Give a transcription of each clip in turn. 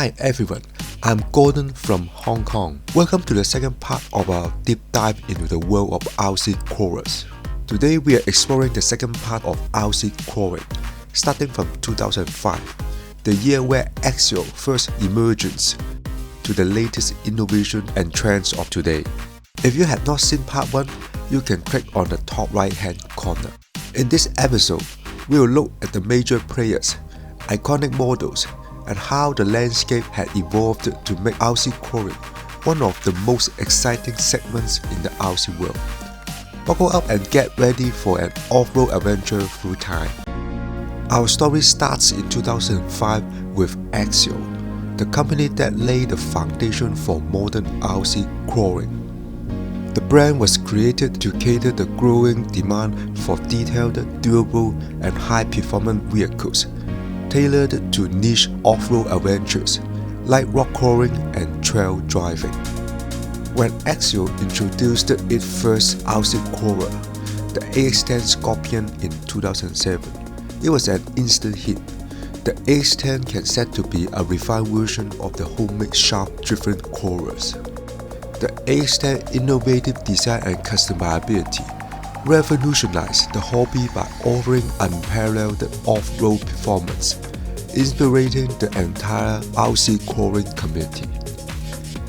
Hi everyone, I'm Gordon from Hong Kong. Welcome to the second part of our deep dive into the world of RC coolers. Today we are exploring the second part of RC cooling, starting from 2005, the year where Axial first emergence, to the latest innovation and trends of today. If you have not seen part 1, you can click on the top right hand corner. In this episode, we will look at the major players, iconic models, and how the landscape had evolved to make RC cooling one of the most exciting segments in the RC world. Buckle up and get ready for an off-road adventure through time. Our story starts in 2005 with Axial, the company that laid the foundation for modern RC cooling. The brand was created to cater the growing demand for detailed, durable, and high-performance vehicles, tailored to niche off-road adventures like rock crawling and trail driving. When Axial introduced its first RC cooler, the AX10 Scorpion in 2007, it was an instant hit. The AX10 can said to be a refined version of the homemade shaft-driven coolers. The AX10 innovative design and customizability revolutionized the hobby by offering unparalleled off-road performance, inspiring the entire RC cooling community.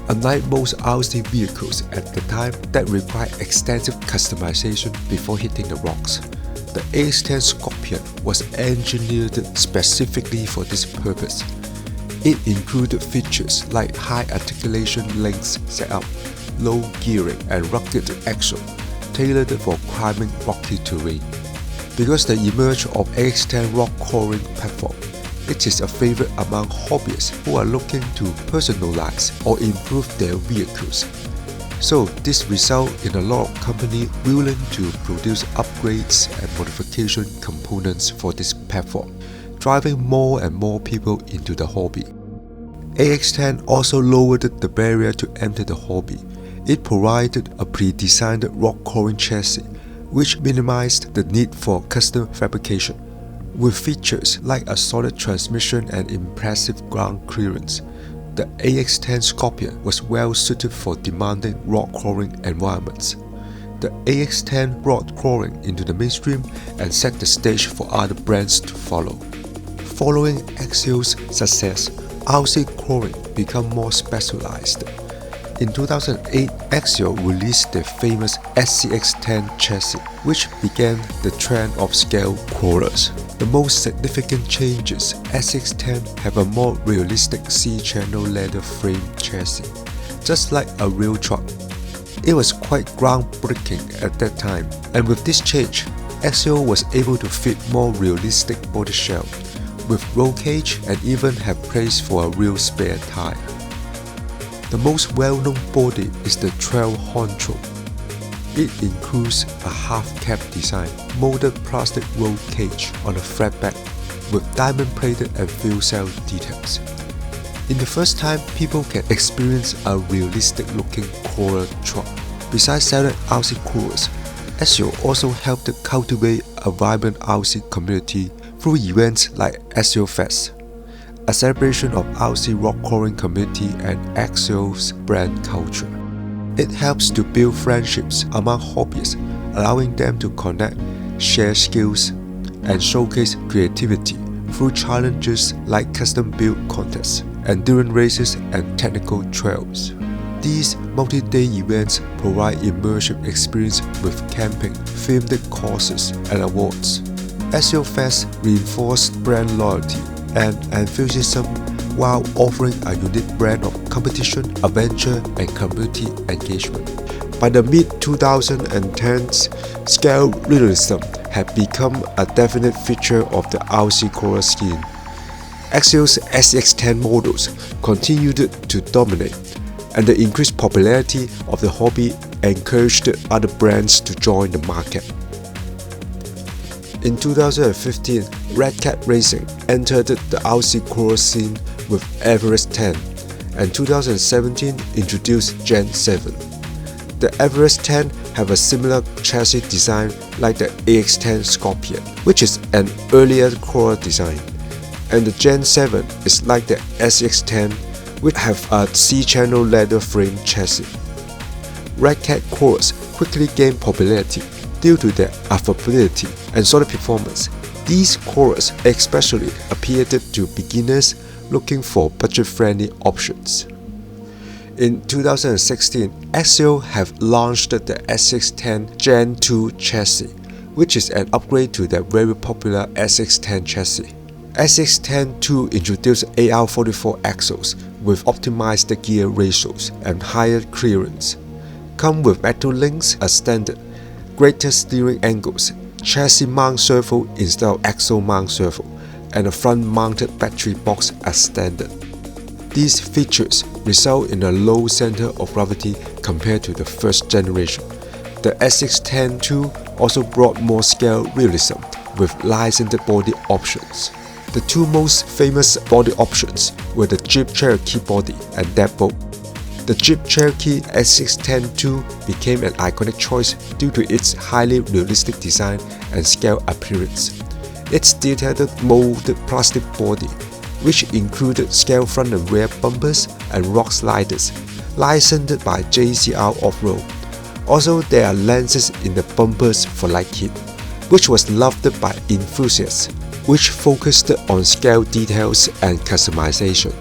Unlike most RC vehicles at the time that required extensive customization before hitting the rocks, the AX10 Scorpion was engineered specifically for this purpose. It included features like high articulation links setup, low gearing, and rugged axle, tailored for climbing rocky terrain. Because the emerge of AX10 rock crawling platform, it is a favorite among hobbyists who are looking to personalize or improve their vehicles. So this results in a lot of companies willing to produce upgrades and modification components for this platform, driving more and more people into the hobby. AX10 also lowered the barrier to enter the hobby. It provided a pre-designed rock crawling chassis, which minimized the need for custom fabrication. With features like a solid transmission and impressive ground clearance, the AX10 Scorpion was well suited for demanding rock crawling environments. The AX10 brought crawling into the mainstream and set the stage for other brands to follow. Following Axial's success, RC crawling became more specialized. In 2008, Axial released the famous SCX10 chassis, which began the trend of scale crawlers. The most significant changes, SCX10 have a more realistic C-channel leather frame chassis, just like a real truck. It was quite groundbreaking at that time, and with this change, Axial was able to fit more realistic body shell, with roll cage and even have place for a real spare tire. The most well-known body is the trail honcho. It includes a half-cap design, molded plastic roll cage on a flatback with diamond-plated and fuel cell details. In the first time, people can experience a realistic-looking cooler truck. Besides selling RC coolers, Axial also helped cultivate a vibrant RC community through events like Axial Fest, a celebration of RC rock crawling community and Axial's brand culture. It helps to build friendships among hobbyists, allowing them to connect, share skills, and showcase creativity through challenges like custom-built contests, endurance races, and technical trails. These multi-day events provide immersive experience with camping, themed courses, and awards. Axial Fest reinforced brand loyalty and enthusiasm while offering a unique brand of competition, adventure, and community engagement. By the mid-2010s, scale realism had become a definite feature of the RC cooler scene. Axial's SCX10 models continued to dominate, and the increased popularity of the hobby encouraged other brands to join the market. In 2015, Redcat Racing entered the RC cooler scene with Everest 10, and 2017 introduced Gen 7. The Everest 10 have a similar chassis design like the AX10 Scorpion, which is an earlier cooler design. And the Gen 7 is like the SCX10, which have a C-channel leather frame chassis. Redcat cores quickly gained popularity due to their affordability and solid performance. These cores especially appealed to beginners looking for budget-friendly options. In 2016, Axial have launched the SCX10 Gen 2 chassis, which is an upgrade to their very popular SCX10 chassis. SCX10 II introduced AR44 axles with optimized gear ratios and higher clearance. Come with metal links as standard, greater steering angles, chassis mount servo instead of axle mount servo, and a front-mounted battery box as standard. These features result in a low center of gravity compared to the first generation. The SCX10 II also brought more scale realism with licensed body options. The two most famous body options were the Jeep Cherokee body and deadbolt. The Jeep Cherokee SCX10 II became an iconic choice due to its highly realistic design and scale appearance. Its detailed molded plastic body, which included scale front and rear bumpers and rock sliders, licensed by JCR Off-Road. Also, there are lenses in the bumpers for light kit, which was loved by enthusiasts, which focused on scale details and customization.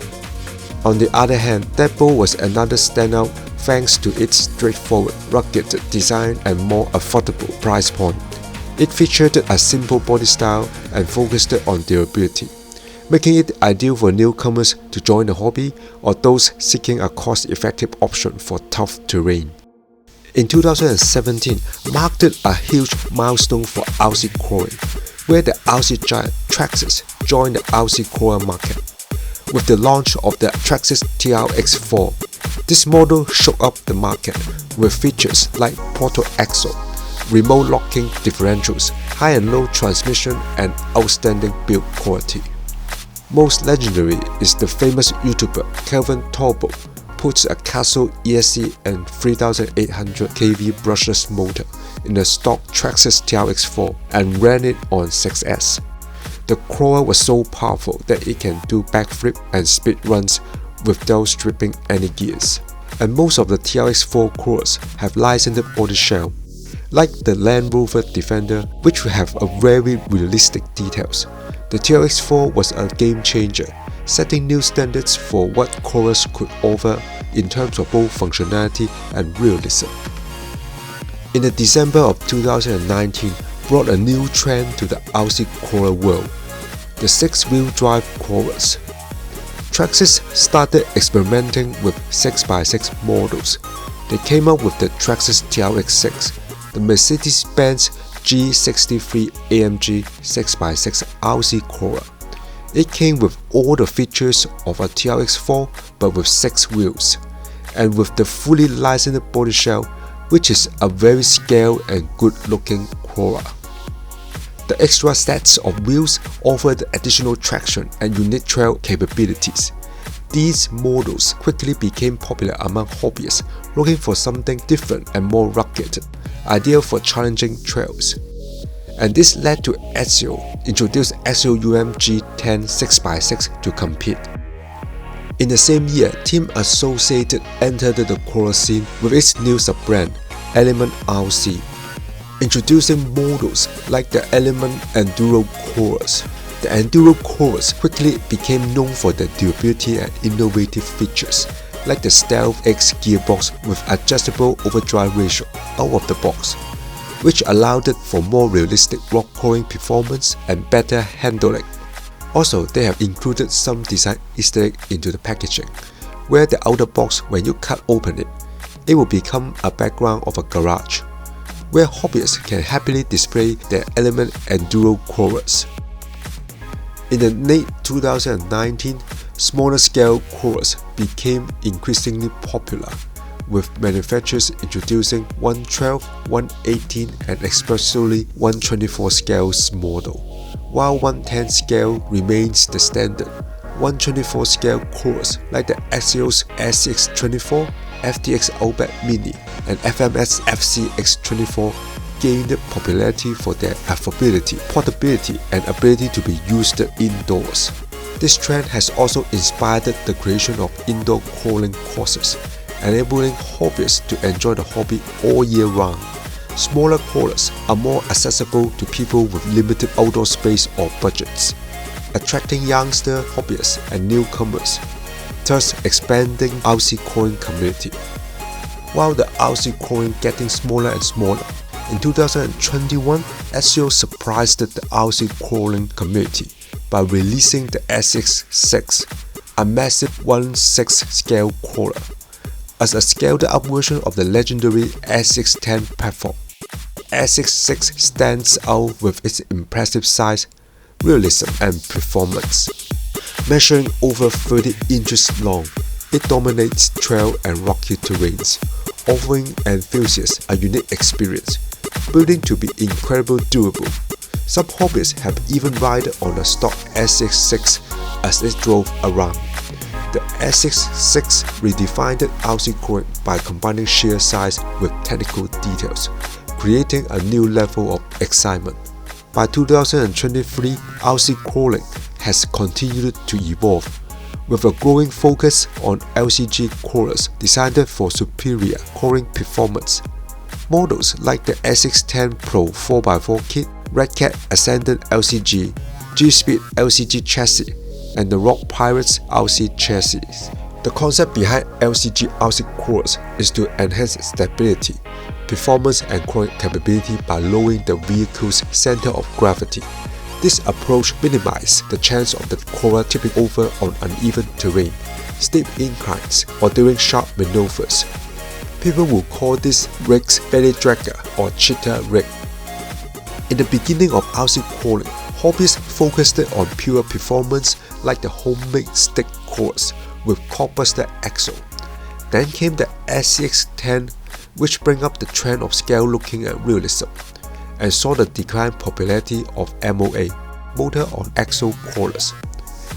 On the other hand, deadbolt was another standout thanks to its straightforward, rugged design and more affordable price point. It featured a simple body style and focused on durability, making it ideal for newcomers to join the hobby or those seeking a cost-effective option for tough terrain. In 2017 marked a huge milestone for RC coring, where the RC giant Traxxas joined the RC corer market. With the launch of the Traxxas TRX4, this model shook up the market with features like Proto Axial, remote locking differentials, high and low transmission, and outstanding build quality. Most legendary is the famous YouTuber Kelvin Torbo puts a Castle ESC and 3800 kV brushless motor in the stock Traxxas TRX4 and ran it on 6S. The crawler was so powerful that it can do backflip and speed runs without stripping any gears. And most of the TRX4 crawlers have licensed body shell, like the Land Rover Defender, which will have a very realistic details. The TRX4 was a game changer, setting new standards for what crawlers could offer in terms of both functionality and realism. In the December of 2019 brought a new trend to the RC crawler world, the 6-wheel drive crawlers. Traxxas started experimenting with 6x6 models. They came up with the Traxxas TRX6, the Mercedes-Benz G63 AMG 6x6 RC crawler. It came with all the features of a TRX4 but with 6 wheels, and with the fully licensed body shell, which is a very scaled and good-looking crawler. The extra sets of wheels offered additional traction and unique trail capabilities. These models quickly became popular among hobbyists looking for something different and more rugged, ideal for challenging trails. And this led to Axial introduce Axial UMG10 6x6 to compete. In the same year, Team Associated entered the crawler scene with its new sub-brand, Element RC, introducing models like the Element Enduro crawlers. The Enduro crawlers quickly became known for their durability and innovative features, like the Stealth X gearbox with adjustable overdrive ratio out of the box, which allowed it for more realistic rock crawling performance and better handling. Also, they have included some design Easter egg into the packaging, where the outer box, when you cut open it, it will become a background of a garage, where hobbyists can happily display their Element Enduro crawlers. In the late 2019, smaller scale crawlers became increasingly popular, with manufacturers introducing 112, 118 and especially 124 scales model. While 110 scale remains the standard, 124 scale crawlers like the Axial's SCX24, FTX Outback Mini and FMS FCX24 gained popularity for their affordability, portability and ability to be used indoors. This trend has also inspired the creation of indoor crawling courses, enabling hobbyists to enjoy the hobby all year round. Smaller crawlers are more accessible to people with limited outdoor space or budgets, attracting youngster hobbyists and newcomers, thus expanding RC crawling community. While the RC crawling getting smaller and smaller, in 2021, Axial surprised the RC crawling community by releasing the SCX10, a massive 1/6 scale crawler, as a scaled-up version of the legendary SCX10 platform. SCX10 stands out with its impressive size, realism, and performance. Measuring over 30 inches long, it dominates trail and rocky terrains, offering enthusiasts a unique experience, proving to be incredibly durable. Some hobbyists have even ridden on a stock SCX10 as it drove around. The SCX10 redefined RC crawling by combining sheer size with technical details, creating a new level of excitement. By 2023, RC crawling has continued to evolve, with a growing focus on LCG crawlers designed for superior crawling performance. Models like the SCX10 Pro 4x4 kit, Redcat Ascendant LCG, G-Speed LCG chassis, and the Rock Pirates RC chassis. The concept behind LCG RC crawlers is to enhance stability, performance, and crawling capability by lowering the vehicle's center of gravity. This approach minimizes the chance of the crawler tipping over on uneven terrain, steep inclines, or during sharp maneuvers. People will call this rig's belly dragger or cheetah rig. In the beginning of RC crawling, hobbyists focused on pure performance like the homemade stick crawlers with copper-stud axle. Then came the SCX10, which bring up the trend of scale looking and realism, and saw the declined popularity of MOA, motor on axle crawlers.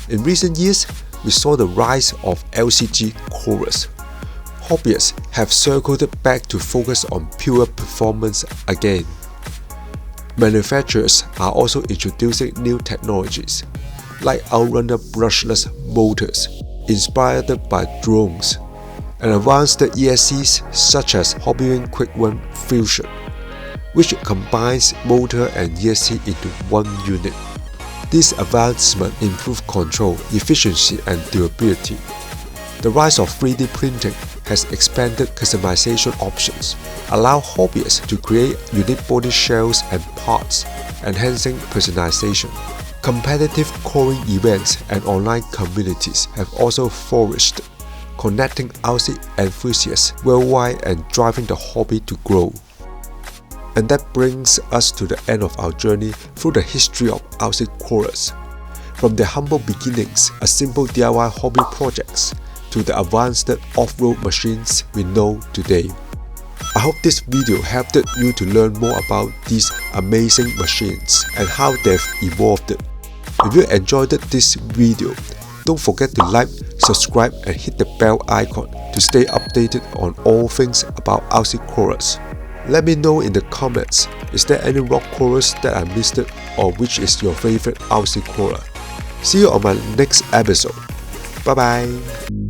In recent years, we saw the rise of LCG crawlers. Hobbyists have circled back to focus on pure performance again. Manufacturers are also introducing new technologies, like outrunner brushless motors, inspired by drones, and advanced ESCs such as Hobbying Quick Run Fusion, which combines motor and ESC into one unit. This advancement improves control, efficiency, and durability. The rise of 3D printing has expanded customization options, allowing hobbyists to create unique body shells and parts, enhancing personalization. Competitive crawling events and online communities have also flourished, connecting RC enthusiasts worldwide and driving the hobby to grow. And that brings us to the end of our journey through the history of RC crawlers. From their humble beginnings as simple DIY hobby projects, to the advanced off-road machines we know today. I hope this video helped you to learn more about these amazing machines and how they've evolved. If you enjoyed this video, don't forget to like, subscribe, and hit the bell icon to stay updated on all things about RC crawlers. Let me know in the comments, is there any rock crawlers that I missed, or which is your favorite RC crawler? See you on my next episode. Bye bye.